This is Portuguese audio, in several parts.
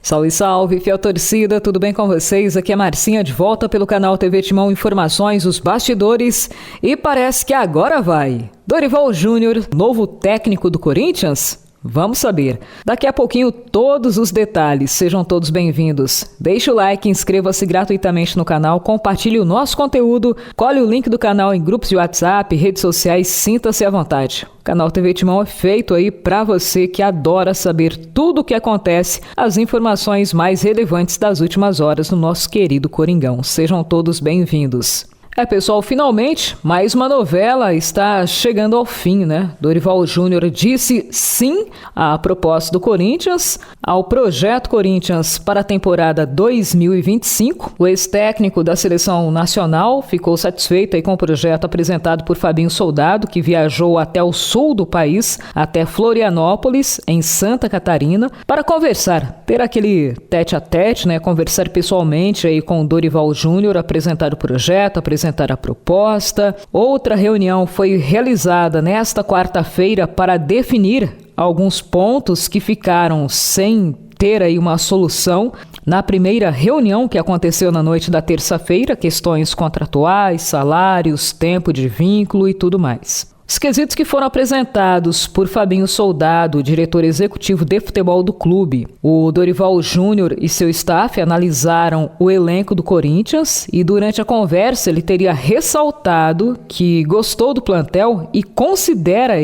Salve, salve, fiel torcida, tudo bem com vocês? Aqui é Marcinha de volta pelo canal TV Timão Informações, os bastidores, e parece que agora vai. Dorival Júnior, novo técnico do Corinthians? Vamos saber. Daqui a pouquinho todos os detalhes, sejam todos bem-vindos. Deixe o like, inscreva-se gratuitamente no canal, compartilhe o nosso conteúdo, colhe o link do canal em grupos de WhatsApp, redes sociais, sinta-se à vontade. O canal TV Timão é feito aí para você que adora saber tudo o que acontece, as informações mais relevantes das últimas horas no nosso querido Coringão. Sejam todos bem-vindos. Pessoal, finalmente, mais uma novela está chegando ao fim, né? Dorival Júnior disse sim à proposta do Corinthians, ao projeto Corinthians para a temporada 2025. O ex-técnico da seleção nacional ficou satisfeito aí com o projeto apresentado por Fabinho Soldado, que viajou até o sul do país, até Florianópolis, em Santa Catarina, para conversar, ter aquele tete-a-tete, né? Conversar pessoalmente aí com o Dorival Júnior, apresentar o projeto, apresentar a proposta. Outra reunião foi realizada nesta quarta-feira para definir alguns pontos que ficaram sem ter aí uma solução. Na primeira reunião que aconteceu na noite da terça-feira, questões contratuais, salários, tempo de vínculo e tudo mais. Os quesitos que foram apresentados por Fabinho Soldado, diretor executivo de futebol do clube. O Dorival Júnior e seu staff analisaram o elenco do Corinthians e durante a conversa ele teria ressaltado que gostou do plantel e considera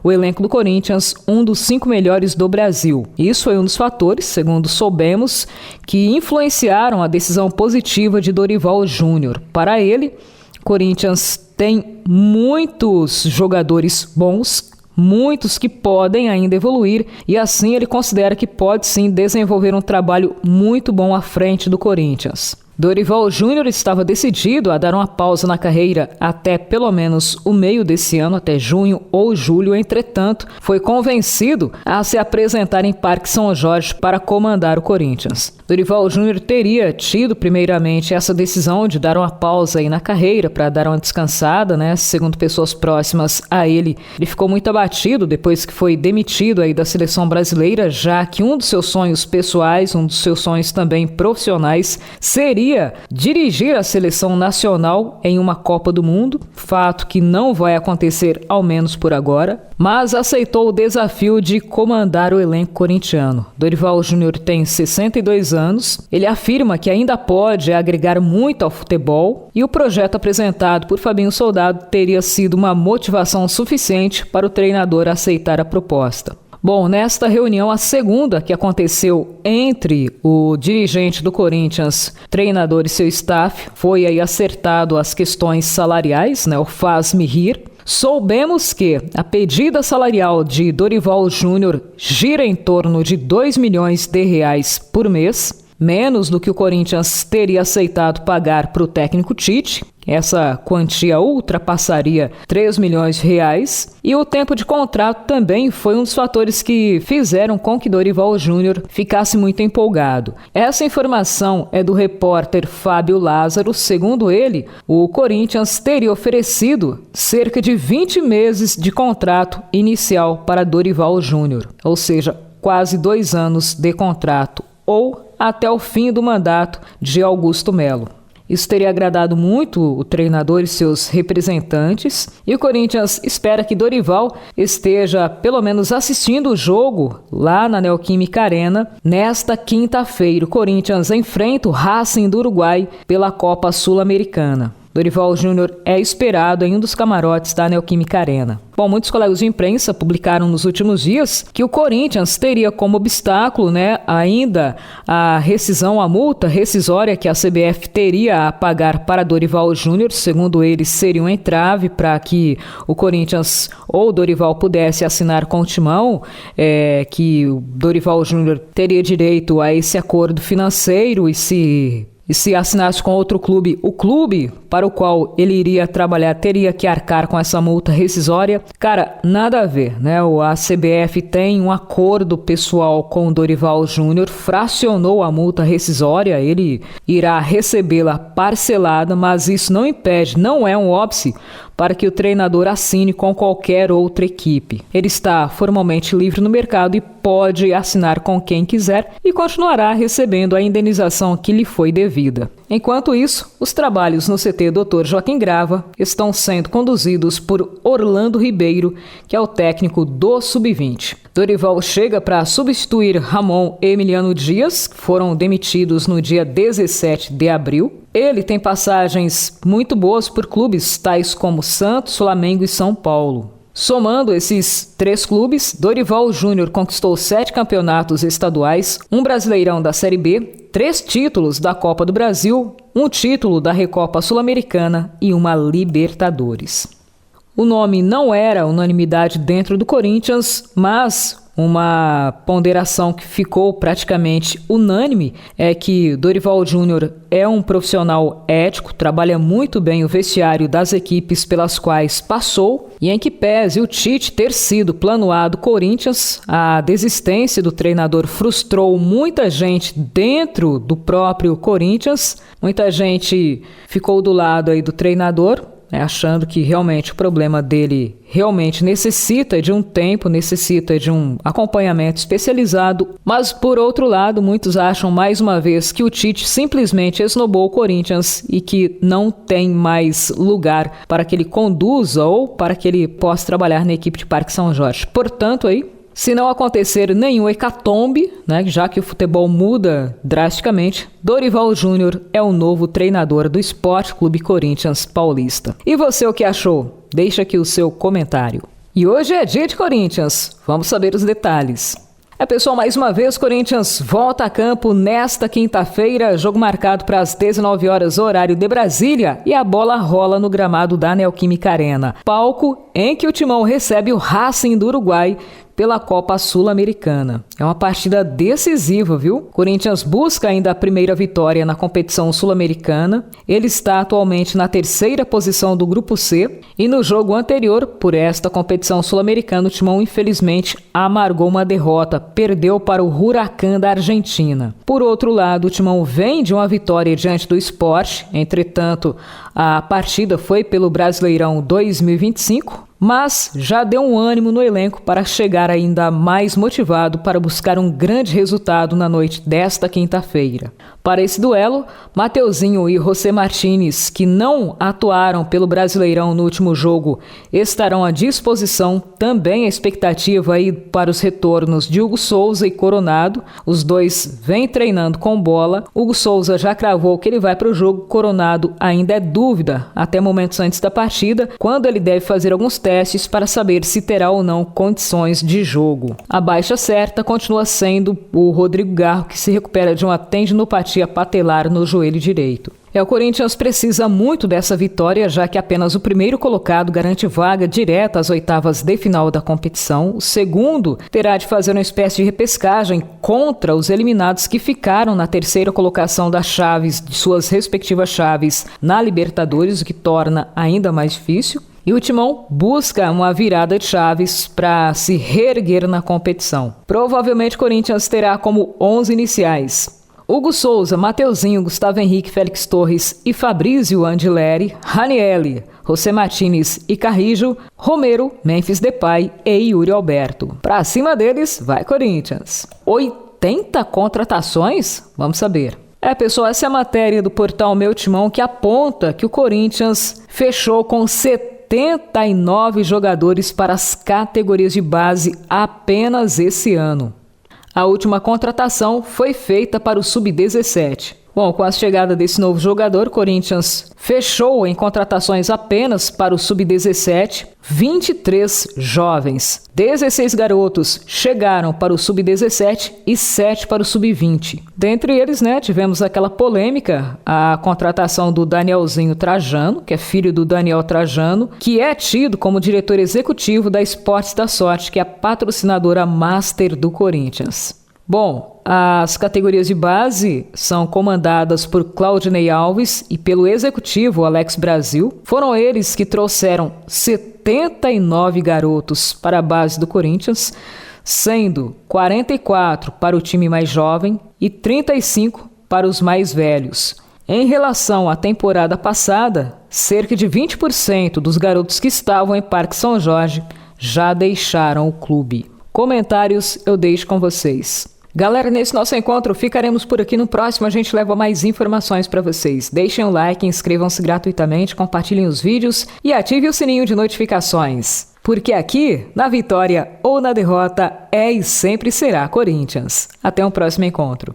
o elenco do Corinthians um dos 5 melhores do Brasil. Isso foi um dos fatores, segundo soubemos, que influenciaram a decisão positiva de Dorival Júnior. Para ele, Corinthians tem muitos jogadores bons, muitos que podem ainda evoluir, e assim ele considera que pode sim desenvolver um trabalho muito bom à frente do Corinthians. Dorival Júnior estava decidido a dar uma pausa na carreira até pelo menos o meio desse ano, até junho ou julho. Entretanto, foi convencido a se apresentar em Parque São Jorge para comandar o Corinthians. Dorival Júnior teria tido primeiramente essa decisão de dar uma pausa aí na carreira para dar uma descansada, né? Segundo pessoas próximas a ele, ele ficou muito abatido depois que foi demitido aí da seleção brasileira, já que um dos seus sonhos pessoais, um dos seus sonhos também profissionais, seria dirigir a seleção nacional em uma Copa do Mundo, fato que não vai acontecer, ao menos por agora, mas aceitou o desafio de comandar o elenco corintiano. Dorival Júnior tem 62 anos, ele afirma que ainda pode agregar muito ao futebol e o projeto apresentado por Fabinho Soldado teria sido uma motivação suficiente para o treinador aceitar a proposta. Bom, nesta reunião, a segunda que aconteceu entre o dirigente do Corinthians, treinador e seu staff, foi aí acertado as questões salariais, né, o faz-me rir. Soubemos que a pedida salarial de Dorival Júnior gira em torno de R$2 milhões por mês, menos do que o Corinthians teria aceitado pagar para o técnico Tite. Essa quantia ultrapassaria R$3 milhões, e o tempo de contrato também foi um dos fatores que fizeram com que Dorival Júnior ficasse muito empolgado. Essa informação é do repórter Fábio Lázaro. Segundo ele, o Corinthians teria oferecido cerca de 20 meses de contrato inicial para Dorival Júnior, ou seja, quase 2 anos de contrato, ou até o fim do mandato de Augusto Melo. Isso teria agradado muito o treinador e seus representantes, e o Corinthians espera que Dorival esteja pelo menos assistindo o jogo lá na Neoquímica Arena nesta quinta-feira. O Corinthians enfrenta o Racing do Uruguai pela Copa Sul-Americana. Dorival Júnior é esperado em um dos camarotes da Neoquímica Arena. Bom, muitos colegas de imprensa publicaram nos últimos dias que o Corinthians teria como obstáculo, ainda a rescisão, a multa rescisória que a CBF teria a pagar para Dorival Júnior. Segundo eles, seria um entrave para que o Corinthians ou Dorival pudesse assinar com o Timão, que o Dorival Júnior teria direito a esse acordo financeiro, e se assinasse com outro clube, o clube para o qual ele iria trabalhar teria que arcar com essa multa rescisória. Cara, nada a ver, A CBF tem um acordo pessoal com o Dorival Júnior, fracionou a multa rescisória, ele irá recebê-la parcelada, mas isso não impede, não é um óbice para que o treinador assine com qualquer outra equipe. Ele está formalmente livre no mercado e pode assinar com quem quiser e continuará recebendo a indenização que lhe foi devida. Enquanto isso, os trabalhos no CT Dr. Joaquim Grava estão sendo conduzidos por Orlando Ribeiro, que é o técnico do Sub-20. Dorival chega para substituir Ramon e Emiliano Dias, que foram demitidos no dia 17 de abril. Ele tem passagens muito boas por clubes tais como Santos, Flamengo e São Paulo. Somando esses 3 clubes, Dorival Júnior conquistou 7 campeonatos estaduais, um Brasileirão da Série B, 3 títulos da Copa do Brasil, um título da Recopa Sul-Americana e uma Libertadores. O nome não era unanimidade dentro do Corinthians, mas uma ponderação que ficou praticamente unânime é que Dorival Júnior é um profissional ético, trabalha muito bem o vestiário das equipes pelas quais passou, e em que pese o Tite ter sido plano A do Corinthians, a desistência do treinador frustrou muita gente dentro do próprio Corinthians, muita gente ficou do lado aí do treinador, achando que realmente o problema dele realmente necessita de um tempo, necessita de um acompanhamento especializado, mas por outro lado, muitos acham mais uma vez que o Tite simplesmente esnobou o Corinthians e que não tem mais lugar para que ele conduza ou para que ele possa trabalhar na equipe de Parque São Jorge. Portanto, se não acontecer nenhum hecatombe, já que o futebol muda drasticamente, Dorival Júnior é o novo treinador do Sport Clube Corinthians Paulista. E você, o que achou? Deixa aqui o seu comentário. E hoje é dia de Corinthians, vamos saber os detalhes. Pessoal, mais uma vez, Corinthians volta a campo nesta quinta-feira, jogo marcado para as 19 horas, horário de Brasília, e a bola rola no gramado da Neoquímica Arena, palco em que o Timão recebe o Racing do Uruguai pela Copa Sul-Americana. É uma partida decisiva, viu? Corinthians busca ainda a primeira vitória na competição sul-americana. Ele está atualmente na 3ª posição do Grupo C e no jogo anterior, por esta competição sul-americana, o Timão infelizmente amargou uma derrota, perdeu para o Huracán da Argentina. Por outro lado, o Timão vem de uma vitória diante do Sport, entretanto, a partida foi pelo Brasileirão 2025, mas já deu um ânimo no elenco para chegar ainda mais motivado para buscar um grande resultado na noite desta quinta-feira. Para esse duelo, Mateuzinho e José Martínez, que não atuaram pelo Brasileirão no último jogo, estarão à disposição. Também a expectativa aí para os retornos de Hugo Souza e Coronado. Os dois vêm treinando com bola. Hugo Souza já cravou que ele vai para o jogo. Coronado ainda é dúvida, até momentos antes da partida, quando ele deve fazer alguns testes para saber se terá ou não condições de jogo. A baixa certa continua sendo o Rodrigo Garro, que se recupera de uma tendinopatia patelar no joelho direito. O Corinthians precisa muito dessa vitória, já que apenas o primeiro colocado garante vaga direta às oitavas de final da competição. O segundo terá de fazer uma espécie de repescagem contra os eliminados que ficaram na 3ª colocação das chaves, de suas respectivas chaves na Libertadores, o que torna ainda mais difícil. E o Timão busca uma virada de chaves para se reerguer na competição. Provavelmente o Corinthians terá como 11 iniciais Hugo Souza, Mateuzinho, Gustavo Henrique, Félix Torres e Fabrício Angileri, Ranielli, José Martínez e Carrijo, Romero, Memphis Depay e Yuri Alberto. Pra cima deles, vai Corinthians. 80 contratações? Vamos saber. Pessoal, essa é a matéria do portal Meu Timão que aponta que o Corinthians fechou com 79 jogadores para as categorias de base apenas esse ano. A última contratação foi feita para o Sub-17. Bom, com a chegada desse novo jogador, Corinthians fechou em contratações apenas para o Sub-17, 23 jovens. 16 garotos chegaram para o Sub-17 e 7 para o Sub-20. Dentre eles, tivemos aquela polêmica, a contratação do Danielzinho Trajano, que é filho do Daniel Trajano, que é tido como diretor executivo da Esportes da Sorte, que é a patrocinadora master do Corinthians. Bom, as categorias de base são comandadas por Claudinei Alves e pelo executivo Alex Brasil. Foram eles que trouxeram 79 garotos para a base do Corinthians, sendo 44 para o time mais jovem e 35 para os mais velhos. Em relação à temporada passada, cerca de 20% dos garotos que estavam em Parque São Jorge já deixaram o clube. Comentários eu deixo com vocês. Galera, nesse nosso encontro ficaremos por aqui. No próximo a gente leva mais informações para vocês. Deixem um like, inscrevam-se gratuitamente, compartilhem os vídeos e ativem o sininho de notificações. Porque aqui, na vitória ou na derrota, é e sempre será Corinthians. Até um próximo encontro.